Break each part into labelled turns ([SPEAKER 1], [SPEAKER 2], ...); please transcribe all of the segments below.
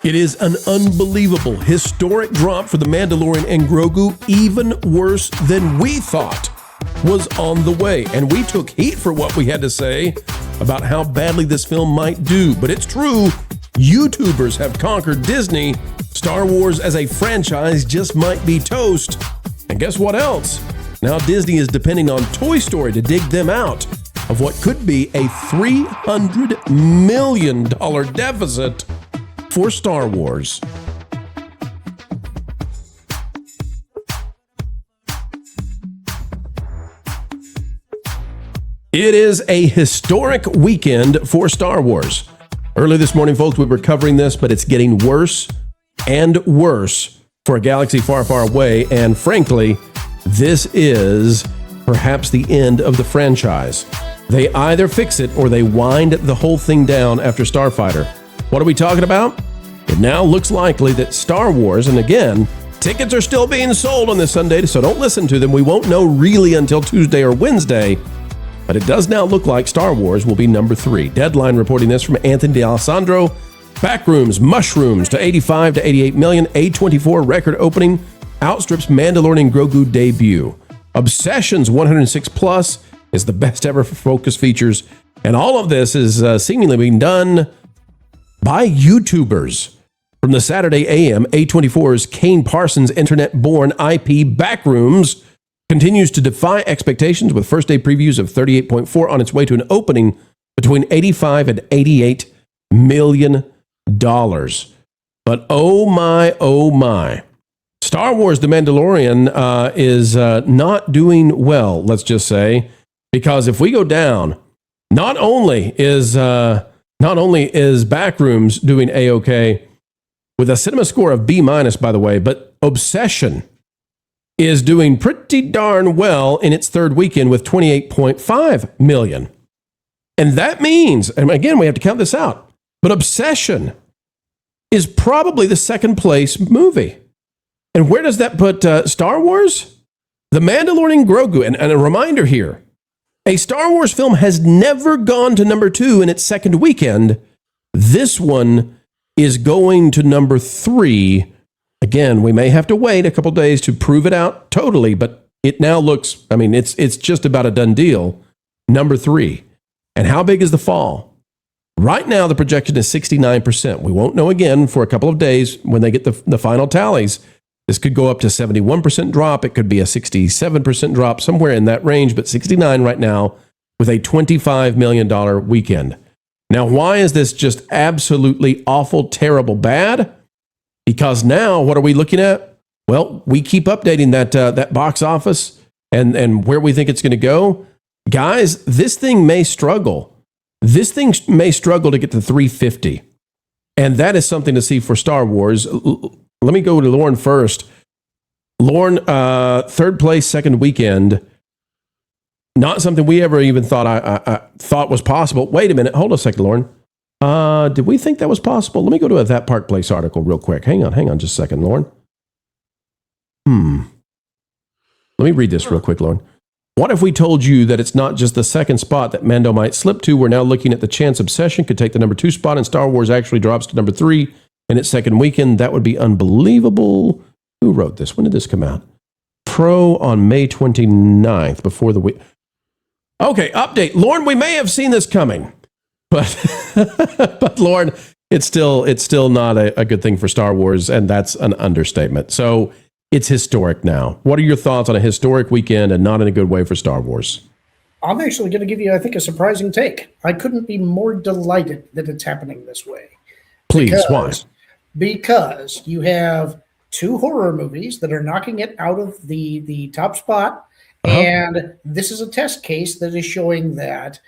[SPEAKER 1] It is an unbelievable, historic drop for The Mandalorian and Grogu, even worse than we thought was on the way. And we took heat for what we had to say about how badly this film might do. But it's true, YouTubers have conquered Disney. Star Wars as a franchise just might be toast. And guess what else? Now Disney is depending on Toy Story to dig them out of what could be a $300 million deficit for Star Wars. It is a historic weekend for Star Wars. Early this morning, folks, we were covering this, but it's getting worse and worse for a galaxy far, far away. And frankly, this is perhaps the end of the franchise. They either fix it or they wind the whole thing down after Starfighter. What are we talking about? It now looks likely that Star Wars, and again, tickets are still being sold on this Sunday, so don't listen to them. We won't know really until Tuesday or Wednesday, but it does now look like Star Wars will be number 3. Deadline reporting this from Anthony D'Alessandro. Backrooms, mushrooms to 85 to 88 million. A24 record opening outstrips Mandalorian and Grogu debut. Obsessions 106 plus is the best ever for focus features. And all of this is seemingly being done by YouTubers. From the Saturday AM, A24's Kane Parsons internet-born IP Backrooms continues to defy expectations with first-day previews of 38.4 on its way to an opening between 85 and 88 million dollars. But oh my, Star Wars The Mandalorian is not doing well, let's just say, because if we go down, not only is Backrooms doing A-OK with a cinema score of B-, by the way, but Obsession is doing pretty darn well in its third weekend with 28.5 million. And that means, and again, we have to count this out, but Obsession is probably the second place movie. And where does that put Star Wars? The Mandalorian and Grogu, and a reminder here, a Star Wars film has never gone to number 2 in its second weekend. This one is going to number 3. Again, we may have to wait a couple days to prove it out totally, but it now looks, it's just about a done deal. Number 3. And how big is the fall? Right now, the projection is 69%. We won't know again for a couple of days when they get the final tallies. This could go up to 71% drop. It could be a 67% drop, somewhere in that range, but 69 right now with a $25 million weekend. Now, why is this just absolutely awful, terrible, bad? Because now, what are we looking at? Well, we keep updating that box office and where we think it's going to go. Guys, this thing may struggle. This thing may struggle to get to 350. And that is something to see for Star Wars. Let me go to Lauren first. Lauren, third place, second weekend. Not something we ever even thought I thought was possible. Wait a minute. Hold a second, Lauren. Did we think that was possible? Let me go to That Park Place article real quick. Hang on just a second, Lauren. Let me read this real quick, Lauren. What if we told you that it's not just the second spot that Mando might slip to? We're now looking at the chance Obsession could take the number 2 spot and Star Wars actually drops to number 3 in its second weekend. That would be unbelievable. Who wrote this? When did this come out? Pro on May 29th, before the week. Okay, update. Lauren, we may have seen this coming, but Lauren, it's still not a good thing for Star Wars, and that's an understatement. So it's historic now. What are your thoughts on a historic weekend and not in a good way for Star Wars?
[SPEAKER 2] I'm actually going to give you, I think, a surprising take. I couldn't be more delighted that it's happening this way.
[SPEAKER 1] Please, why?
[SPEAKER 2] Because you have 2 horror movies that are knocking it out of the top spot, and this is a test case that is showing that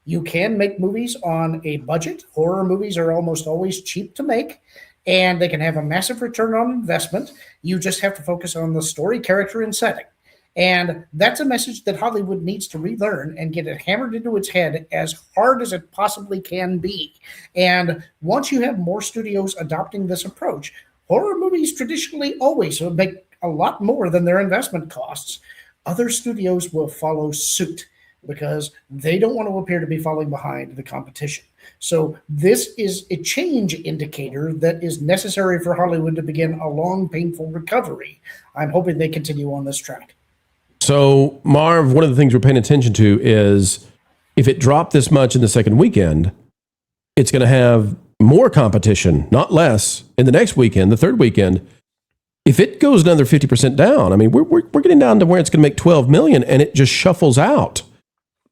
[SPEAKER 2] you can make movies on a budget. Horror movies are almost always cheap to make, and they can have a massive return on investment. You just have to focus on the story, character, and setting. And that's a message that Hollywood needs to relearn and get it hammered into its head as hard as it possibly can be. And once you have more studios adopting this approach, horror movies traditionally always make a lot more than their investment costs. Other studios will follow suit because they don't want to appear to be falling behind the competition. So this is a change indicator that is necessary for Hollywood to begin a long, painful recovery. I'm hoping they continue on this track.
[SPEAKER 1] So, Marv, one of the things we're paying attention to is if it dropped this much in the second weekend, it's going to have more competition, not less, in the next weekend, the third weekend. If it goes another 50% down, I mean, we're getting down to where it's going to make 12 million and it just shuffles out.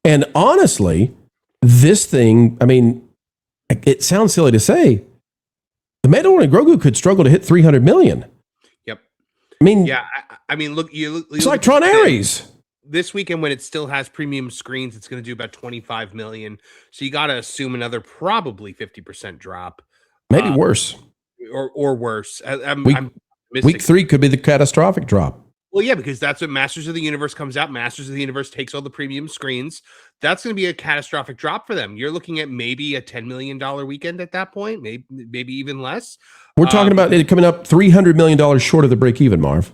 [SPEAKER 1] And honestly, this thing, I mean, it sounds silly to say, the Mandalorian and Grogu could struggle to hit 300 million.
[SPEAKER 3] Yep.
[SPEAKER 1] I mean,
[SPEAKER 3] yeah, I mean, look,
[SPEAKER 1] it's like Tron Ares.
[SPEAKER 3] This weekend, when it still has premium screens, it's going to do about 25 million. So you got to assume another probably 50% drop,
[SPEAKER 1] maybe worse,
[SPEAKER 3] or worse.
[SPEAKER 1] Week 3 could be the catastrophic drop.
[SPEAKER 3] Well, yeah, because that's what Masters of the Universe comes out. Masters of the Universe takes all the premium screens. That's going to be a catastrophic drop for them. You're looking at maybe a $10 million weekend at that point, maybe even less.
[SPEAKER 1] We're talking about it coming up $300 million short of the break even, Marv.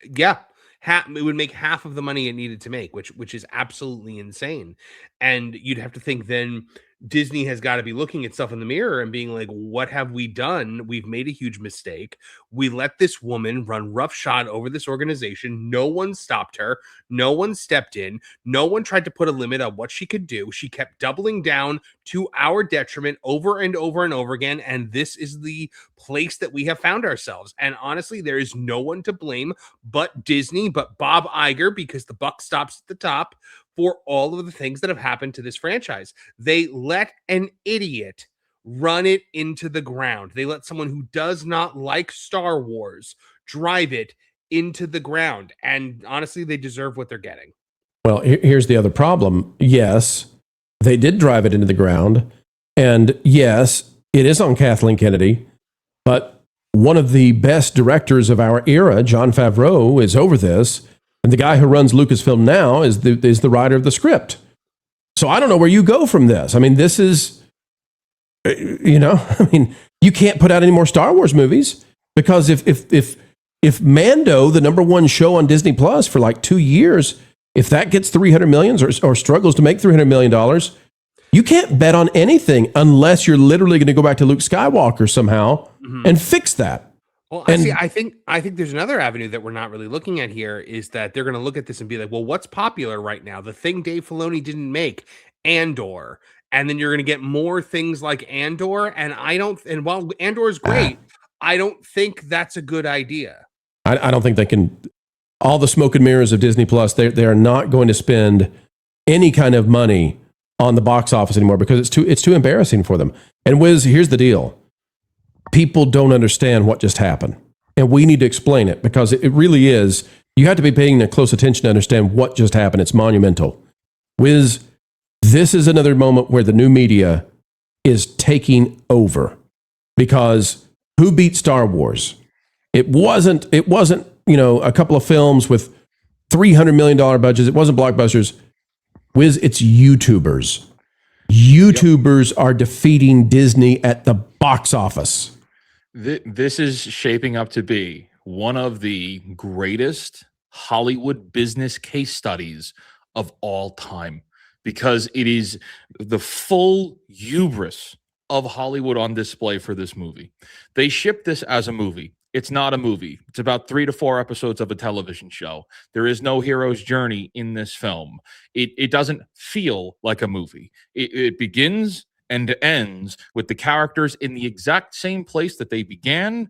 [SPEAKER 3] Yeah. It would make half of the money it needed to make, which is absolutely insane. And you'd have to think then Disney has got to be looking at itself in the mirror and being like, what have we done? We've made a huge mistake. We let this woman run roughshod over this organization. No one stopped her. No one stepped in. No one tried to put a limit on what she could do. She kept doubling down to our detriment over and over and over again. And this is the place that we have found ourselves. And honestly, there is no one to blame but Disney, but Bob Iger, because the buck stops at the top, for all of the things that have happened to this franchise. They let an idiot run it into the ground. They let someone who does not like Star Wars drive it into the ground. And honestly, they deserve what they're getting.
[SPEAKER 1] Well, here's the other problem. Yes, they did drive it into the ground. And yes, it is on Kathleen Kennedy. But one of the best directors of our era, Jon Favreau, is over this. And the guy who runs Lucasfilm now is the writer of the script. So I don't know where you go from this. I mean, this is, you can't put out any more Star Wars movies because if Mando, the number one show on Disney Plus for like 2 years, if that gets 300 million or struggles to make $300 million, you can't bet on anything unless you're literally going to go back to Luke Skywalker somehow and fix that.
[SPEAKER 3] Well, I think there's another avenue that we're not really looking at here is that they're going to look at this and be like, well, what's popular right now? The thing Dave Filoni didn't make, Andor. And then you're going to get more things like Andor. And while Andor is great, I don't think that's a good idea.
[SPEAKER 1] I don't think they can, all the smoke and mirrors of Disney Plus, they are not going to spend any kind of money on the box office anymore because it's too embarrassing for them. And Wiz, here's the deal. People don't understand what just happened. And we need to explain it because it really is. You have to be paying close attention to understand what just happened. It's monumental. Wiz, this is another moment where the new media is taking over because who beat Star Wars? It wasn't, a couple of films with $300 million budgets. It wasn't blockbusters. Wiz, it's YouTubers. YouTubers are defeating Disney at the box office.
[SPEAKER 4] This is shaping up to be one of the greatest Hollywood business case studies of all time because it is the full hubris of Hollywood on display for this movie. They shipped this as a movie. It's not a movie. It's about 3 to 4 episodes of a television show. There is no hero's journey in this film. It doesn't feel like a movie. It begins and ends with the characters in the exact same place that they began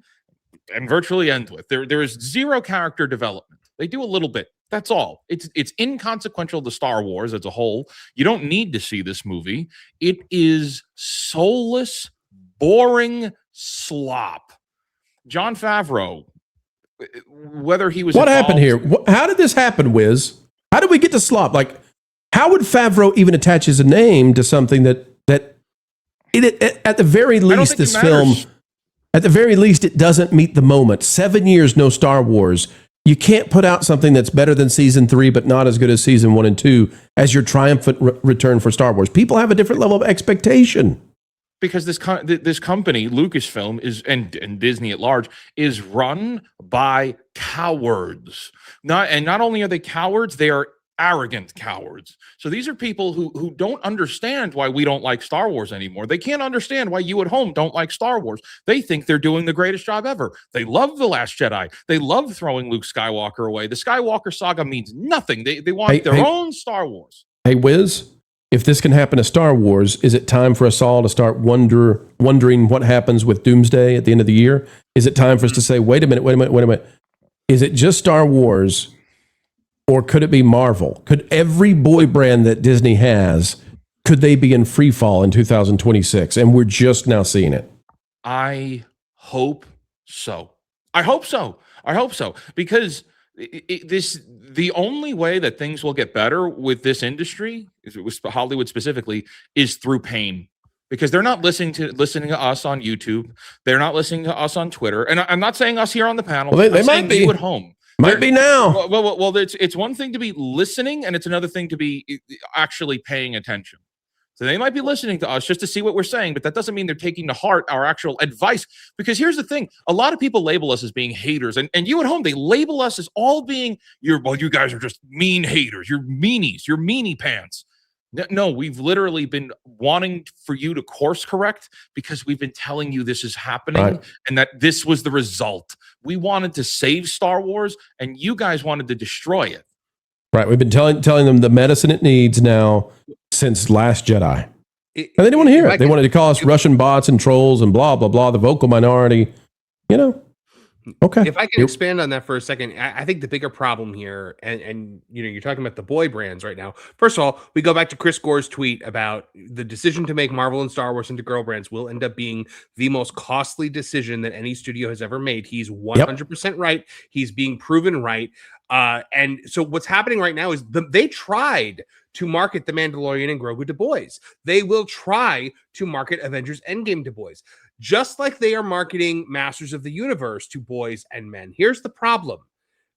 [SPEAKER 4] and virtually end with. There is zero character development. They do a little bit. That's all. It's inconsequential to Star Wars as a whole. You don't need to see this movie. It is soulless, boring slop. Jon Favreau, whether he was
[SPEAKER 1] what happened here? How did this happen, Wiz? How did we get to slop? Like, how would Favreau even attach his name to something that at the very least, this film, at the very least, it doesn't meet the moment. 7 years, no Star Wars. You can't put out something that's better than season 3, but not as good as season 1 and 2 as your triumphant return for Star Wars. People have a different level of expectation.
[SPEAKER 4] Because this company, Lucasfilm, and Disney at large, is run by cowards. Not only are they cowards, they are arrogant cowards. So these are people who don't understand why we don't like Star Wars anymore. They can't understand why you at home don't like Star Wars. They think they're doing the greatest job ever. They love The Last Jedi. They love throwing Luke Skywalker away. The Skywalker saga means nothing. They want their own Star Wars.
[SPEAKER 1] Hey, Wiz, if this can happen to Star Wars, is it time for us all to start wondering what happens with Doomsday at the end of the year? Is it time for us to say, wait a minute. Is it just Star Wars? Or could it be Marvel? Could every boy brand that Disney has, could they be in free fall in 2026? And we're just now seeing it.
[SPEAKER 4] I hope so. Because the only way that things will get better with this industry, with Hollywood specifically, is through pain. Because they're not listening to us on YouTube. They're not listening to us on Twitter. And I'm not saying us here on the panel.
[SPEAKER 1] Well, they might be
[SPEAKER 4] you at home.
[SPEAKER 1] Might be now.
[SPEAKER 4] Well, it's one thing to be listening, and it's another thing to be actually paying attention. So they might be listening to us just to see what we're saying, but that doesn't mean they're taking to heart our actual advice. Because here's the thing: a lot of people label us as being haters, and you at home, they label us as all being you guys are just mean haters. You're meanies. You're meanie pants. No, we've literally been wanting for you to course correct because we've been telling you this is happening and that this was the result. We wanted to save Star Wars, and you guys wanted to destroy it.
[SPEAKER 1] Right. We've been telling them the medicine it needs now since Last Jedi. And they didn't want to hear it. They wanted to call us Russian bots and trolls and blah, blah, blah, the vocal minority. Okay.
[SPEAKER 3] If I can expand on that for a second, I think the bigger problem here, and you're talking about the boy brands right now. First of all, we go back to Chris Gore's tweet about the decision to make Marvel and Star Wars into girl brands will end up being the most costly decision that any studio has ever made. He's 100% right. He's being proven right. And so what's happening right now is they tried to market The Mandalorian and Grogu to boys. They will try to market Avengers Endgame to boys, just like they are marketing Masters of the Universe to boys and men. Here's the problem.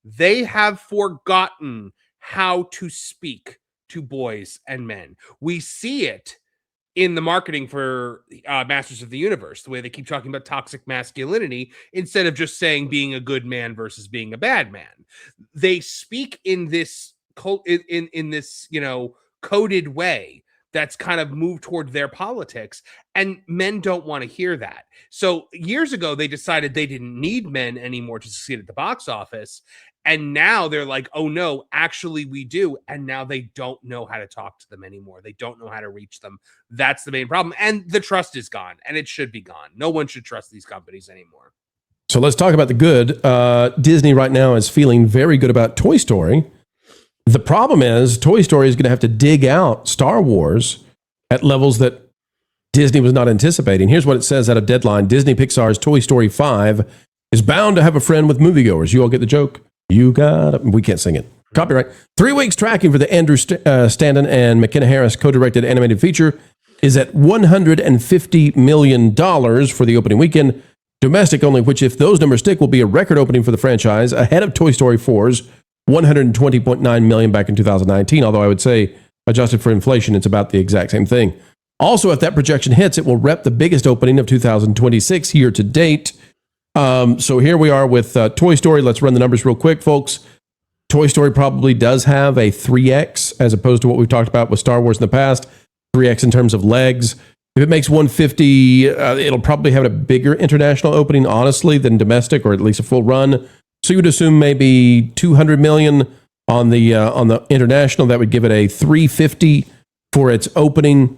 [SPEAKER 3] They have forgotten how to speak to boys and men. We see it in the marketing for Masters of the Universe, the way they keep talking about toxic masculinity instead of just saying being a good man versus being a bad man. They speak in this in this coded way that's kind of moved toward their politics, and men don't want to hear that. So years ago, they decided they didn't need men anymore to succeed at the box office. And now they're like, oh no, actually we do. And now they don't know how to talk to them anymore. They don't know how to reach them. That's the main problem. And the trust is gone, and it should be gone. No one should trust these companies anymore.
[SPEAKER 1] So let's talk about the good. Disney right now is feeling very good about Toy Story. The problem is Toy Story is going to have to dig out Star Wars at levels that Disney was not anticipating. Here's what it says out of Deadline. Disney Pixar's Toy Story 5 is bound to have a friend with moviegoers. You all get the joke? You got it. We can't sing it. Copyright. 3 weeks tracking for the Andrew Stanton and McKenna Harris co-directed animated feature is at $150 million for the opening weekend. Domestic only, which if those numbers stick, will be a record opening for the franchise, ahead of Toy Story 4's $120.9 million back in 2019, although I would say, adjusted for inflation, it's about the exact same thing. Also, if that projection hits, it will rep the biggest opening of 2026 year to date. So here we are with Toy Story. Let's run the numbers real quick, folks. Toy Story probably does have a 3X as opposed to what we've talked about with Star Wars in the past. 3X in terms of legs. If it makes 150, it'll probably have a bigger international opening, honestly, than domestic, or at least a full run. So you would assume maybe 200 million on the international. That would give it a 350 for its opening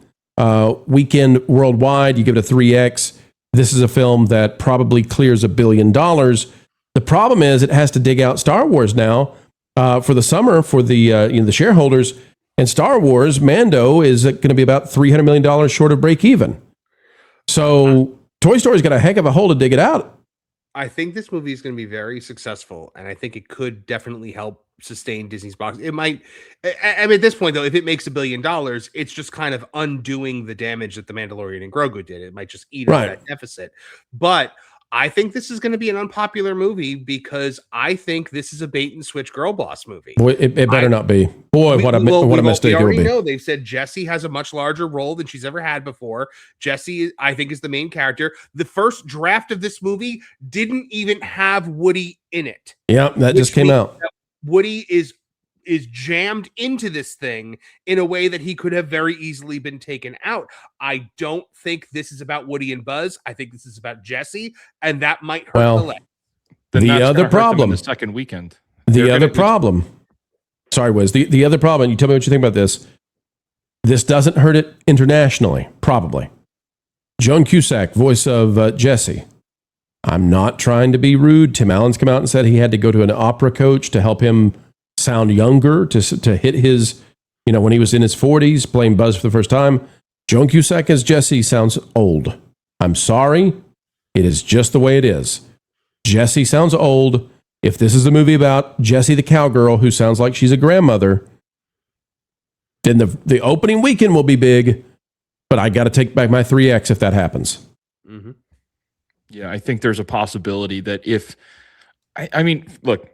[SPEAKER 1] weekend worldwide. You give it a 3X. This is a film that probably clears $1 billion. The problem is it has to dig out Star Wars now for the summer for the shareholders. And Star Wars, Mando, is going to be about $300 million short of break even. So Toy Story's got a heck of a hole to dig it out.
[SPEAKER 3] I think this movie is going to be very successful, and I think it could definitely help sustain Disney's box. It might. I mean, at this point, though, if it makes $1 billion, it's just kind of undoing the damage that The Mandalorian and Grogu did. It might just eat into that deficit. But I think this is going to be an unpopular movie because I think this is a bait and switch girl boss movie.
[SPEAKER 1] Boy, it better not be. Boy, what a mistake it will be. We already know
[SPEAKER 3] they've said Jessie has a much larger role than she's ever had before. Jessie, I think, is the main character. The first draft of this movie didn't even have Woody in it.
[SPEAKER 1] Yeah, that just came out.
[SPEAKER 3] Woody is is jammed into this thing in a way that he could have very easily been taken out. I don't think this is about Woody and Buzz. I think this is about Jesse, and that might hurt the leg.
[SPEAKER 4] Then
[SPEAKER 1] the
[SPEAKER 4] that's
[SPEAKER 1] other
[SPEAKER 4] gonna hurt them
[SPEAKER 1] problem,
[SPEAKER 4] in the second weekend.
[SPEAKER 1] the other problem, sorry, Wiz, the other problem, you tell me what you think about this. This doesn't hurt it internationally, probably. Joan Cusack, voice of Jesse. I'm not trying to be rude. Tim Allen's come out and said he had to go to an opera coach to help him sound younger, to hit his, when he was in his 40s, playing Buzz for the first time. Joan Cusack as Jesse sounds old. I'm sorry. It is just the way it is. Jesse sounds old. If this is a movie about Jessie the cowgirl who sounds like she's a grandmother, then the opening weekend will be big, but I got to take back my 3X if that happens.
[SPEAKER 3] Mm-hmm.
[SPEAKER 4] Yeah, I think there's a possibility that if, I mean, look,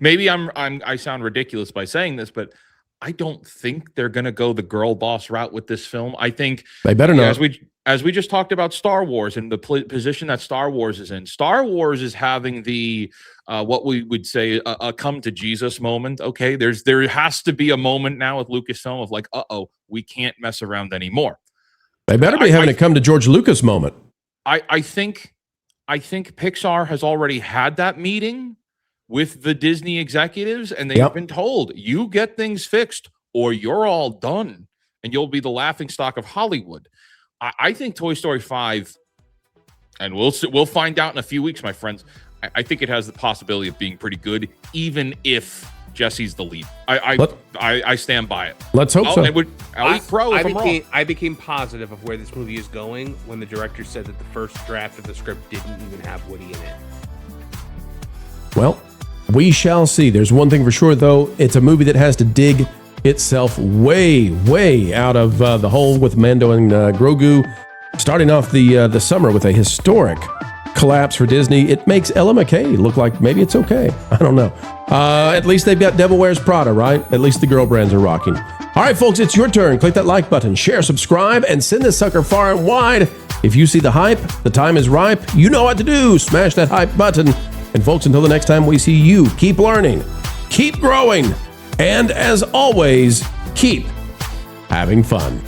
[SPEAKER 4] maybe I sound ridiculous by saying this, but I don't think they're going to go the girl boss route with this film. I think
[SPEAKER 1] they better not.
[SPEAKER 4] As we just talked about Star Wars and the position that Star Wars is in. Star Wars is having the what we would say a come to Jesus moment. Okay, there has to be a moment now with Lucasfilm of like, we can't mess around anymore.
[SPEAKER 1] They better be having a come to George Lucas moment.
[SPEAKER 4] I think Pixar has already had that meeting with the Disney executives, and they've been told, you get things fixed or you're all done and you'll be the laughingstock of Hollywood. I think Toy Story 5, and we'll find out in a few weeks, my friends. I think it has the possibility of being pretty good, even if Jesse's the lead. I stand by it.
[SPEAKER 1] Let's hope so.
[SPEAKER 4] I'll eat crow if I'm wrong.
[SPEAKER 3] I became positive of where this movie is going when the director said that the first draft of the script didn't even have Woody in it.
[SPEAKER 1] Well, we shall see. There's one thing for sure, though. It's a movie that has to dig itself way, way out of the hole with Mando and Grogu. Starting off the summer with a historic collapse for Disney. It makes Ella McKay look like maybe it's okay. I don't know. At least they've got Devil Wears Prada, right? At least the girl brands are rocking. All right, folks, it's your turn. Click that like button, share, subscribe, and send this sucker far and wide. If you see the hype, the time is ripe. You know what to do. Smash that hype button. And folks, until the next time we see you, keep learning, keep growing, and as always, keep having fun.